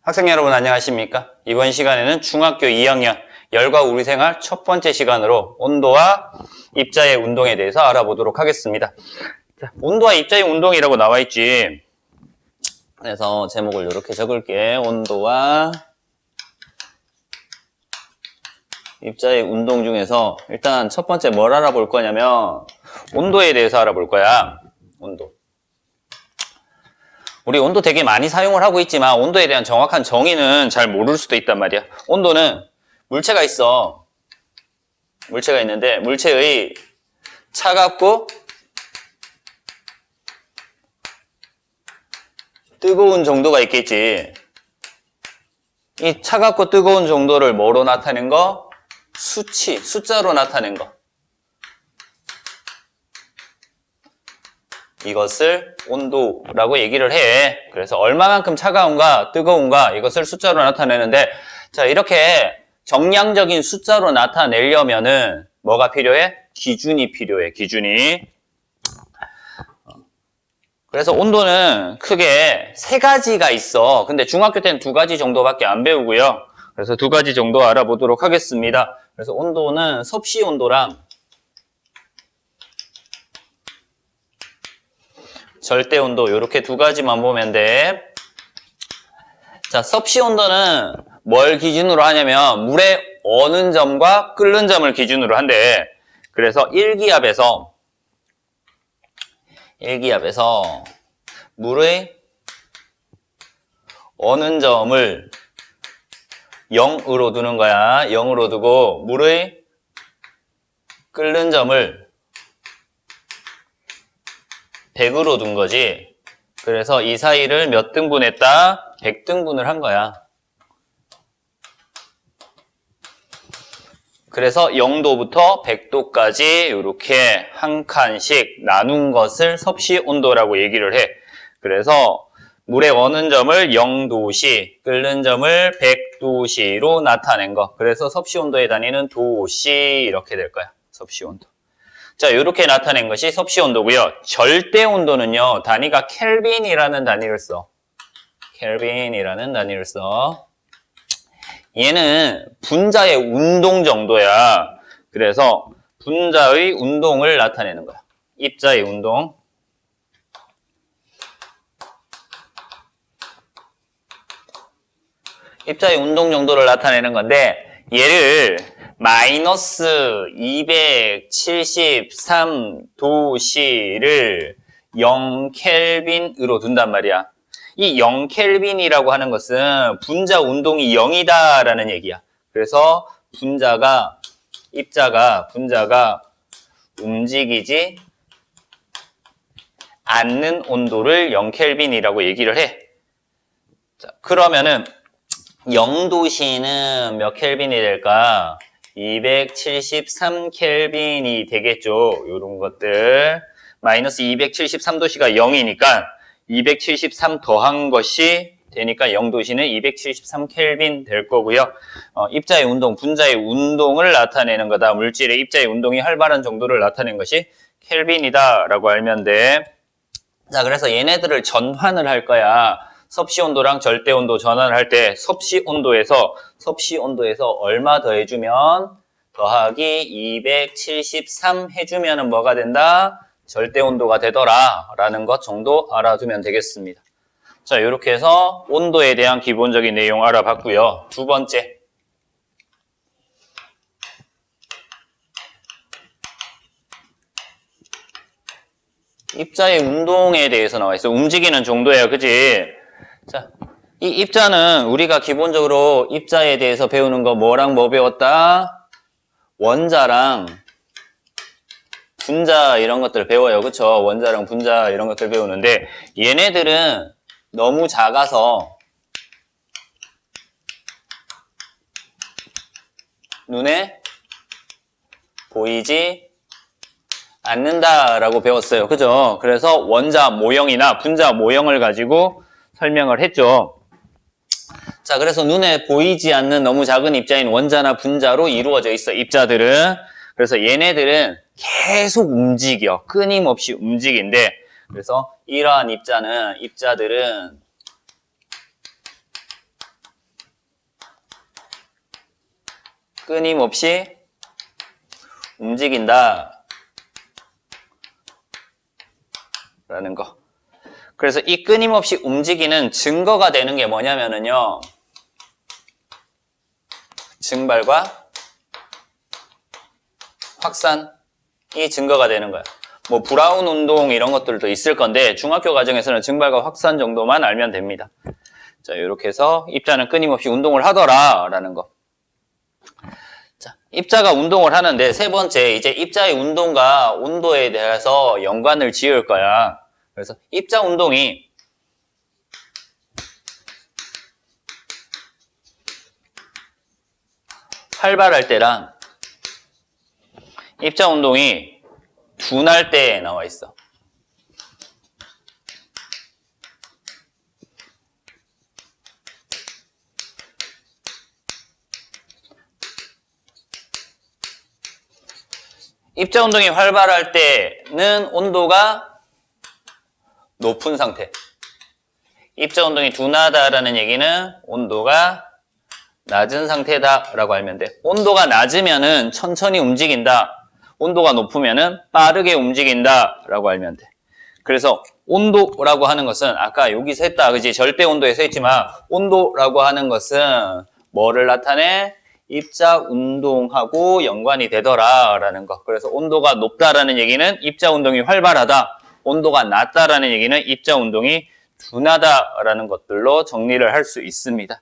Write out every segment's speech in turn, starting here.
학생 여러분 안녕하십니까? 이번 시간에는 중학교 2학년 열과 우리생활 첫 번째 시간으로 온도와 입자의 운동에 대해서 알아보도록 하겠습니다. 자, 온도와 입자의 운동이라고 나와 있지. 그래서 제목을 이렇게 적을게. 온도와 입자의 운동 중에서 일단 첫 번째 뭘 알아볼 거냐면 온도에 대해서 알아볼 거야. 온도. 우리 온도 되게 많이 사용을 하고 있지만 온도에 대한 정확한 정의는 잘 모를 수도 있단 말이야. 온도는 물체가 있어. 물체가 있는데 물체의 차갑고 뜨거운 정도가 있겠지. 이 차갑고 뜨거운 정도를 뭐로 나타낸 거? 수치, 숫자로 나타낸 거. 이것을 온도라고 얘기를 해. 그래서 얼마만큼 차가운가 뜨거운가 이것을 숫자로 나타내는데, 자, 이렇게 정량적인 숫자로 나타내려면은 뭐가 필요해? 기준이 필요해. 기준이. 그래서 온도는 크게 세 가지가 있어. 근데 중학교 때는 두 가지 정도밖에 안 배우고요. 그래서 두 가지 정도 알아보도록 하겠습니다. 그래서 온도는 섭씨 온도랑 절대 온도 이렇게 두 가지만 보면 돼. 자, 섭씨 온도는 뭘 기준으로 하냐면 물의 어는 점과 끓는 점을 기준으로 한대. 그래서 1기압에서 물의 어는 점을 0으로 두는 거야. 0으로 두고 물의 끓는 점을 100으로 둔 거지. 그래서 이 사이를 몇 등분했다? 100등분을 한 거야. 그래서 0도부터 100도까지 이렇게 한 칸씩 나눈 것을 섭씨 온도라고 얘기를 해. 그래서 물의 어는 점을 0도씨, 끓는 점을 100도씨로 나타낸 거. 그래서 섭씨 온도의 단위는 도씨 이렇게 될 거야. 섭씨 온도. 자, 이렇게 나타낸 것이 섭씨 온도고요. 절대 온도는요, 단위가 켈빈이라는 단위를 써. 켈빈이라는 단위를 써. 얘는 분자의 운동 정도야. 그래서 분자의 운동을 나타내는 거야. 입자의 운동. 입자의 운동 정도를 나타내는 건데, 얘를 마이너스 273도씨를 0켈빈으로 둔단 말이야. 이 0켈빈이라고 하는 것은 분자 운동이 0이다라는 얘기야. 그래서 분자가 움직이지 않는 온도를 0켈빈이라고 얘기를 해. 자, 그러면은 0도씨는 몇 켈빈이 될까? 273켈빈이 되겠죠. 요런 것들. 마이너스 273도씨가 0이니까 273 더한 것이 되니까 0도씨는 273켈빈 될 거고요. 입자의 운동, 분자의 운동을 나타내는 거다. 물질의 입자의 운동이 활발한 정도를 나타낸 것이 켈빈이다 라고 알면 돼. 자, 그래서 얘네들을 전환을 할 거야. 섭씨 온도랑 절대 온도 전환을 할 때 섭씨 온도에서 얼마 더해주면 더하기 273 해주면 뭐가 된다? 절대 온도가 되더라 라는 것 정도 알아두면 되겠습니다. 자, 이렇게 해서 온도에 대한 기본적인 내용 알아봤고요. 두 번째, 입자의 운동에 대해서 나와 있어. 움직이는 정도예요. 그치? 자, 이 입자는 우리가 기본적으로 입자에 대해서 배우는 거 뭐랑 뭐 배웠다? 원자랑 분자 이런 것들 배워요. 그쵸? 원자랑 분자 이런 것들 배우는데 얘네들은 너무 작아서 눈에 보이지 않는다라고 배웠어요. 그죠? 그래서 원자 모형이나 분자 모형을 가지고 설명을 했죠. 자, 그래서 눈에 보이지 않는 너무 작은 입자인 원자나 분자로 이루어져 있어, 입자들은. 그래서 얘네들은 계속 움직여. 끊임없이 움직인대. 그래서 이러한 입자들은 끊임없이 움직인다 라는 거. 그래서 이 끊임없이 움직이는 증거가 되는 게 뭐냐면은요, 증발과 확산이 증거가 되는 거야. 뭐 브라운 운동 이런 것들도 있을 건데 중학교 과정에서는 증발과 확산 정도만 알면 됩니다. 자, 이렇게 해서 입자는 끊임없이 운동을 하더라 라는 거. 자, 입자가 운동을 하는데 세 번째, 이제 입자의 운동과 온도에 대해서 연관을 지을 거야. 그래서 입자 운동이 활발할 때랑 입자 운동이 둔할 때에 나와 있어. 입자 운동이 활발할 때는 온도가 높은 상태. 입자 운동이 둔하다라는 얘기는 온도가 낮은 상태다라고 알면 돼. 온도가 낮으면은 천천히 움직인다. 온도가 높으면은 빠르게 움직인다라고 알면 돼. 그래서 온도라고 하는 것은 아까 여기서 했다, 그지? 절대 온도에 써 있지만 온도라고 하는 것은 뭐를 나타내? 입자 운동하고 연관이 되더라라는 거. 그래서 온도가 높다라는 얘기는 입자 운동이 활발하다. 온도가 낮다라는 얘기는 입자 운동이 둔하다라는 것들로 정리를 할 수 있습니다.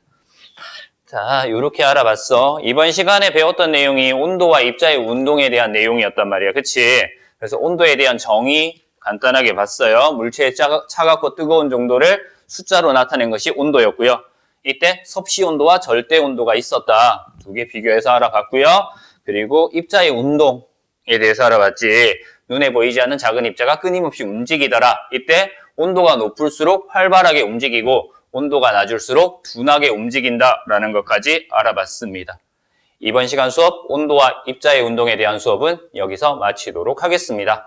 자, 이렇게 알아봤어. 이번 시간에 배웠던 내용이 온도와 입자의 운동에 대한 내용이었단 말이야. 그치? 그래서 온도에 대한 정의 간단하게 봤어요. 물체의 차갑고 뜨거운 정도를 숫자로 나타낸 것이 온도였고요. 이때 섭씨 온도와 절대 온도가 있었다. 두 개 비교해서 알아봤고요. 그리고 입자의 운동에 대해서 알아봤지. 눈에 보이지 않는 작은 입자가 끊임없이 움직이더라. 이때 온도가 높을수록 활발하게 움직이고 온도가 낮을수록 둔하게 움직인다라는 것까지 알아봤습니다. 이번 시간 수업 온도와 입자의 운동에 대한 수업은 여기서 마치도록 하겠습니다.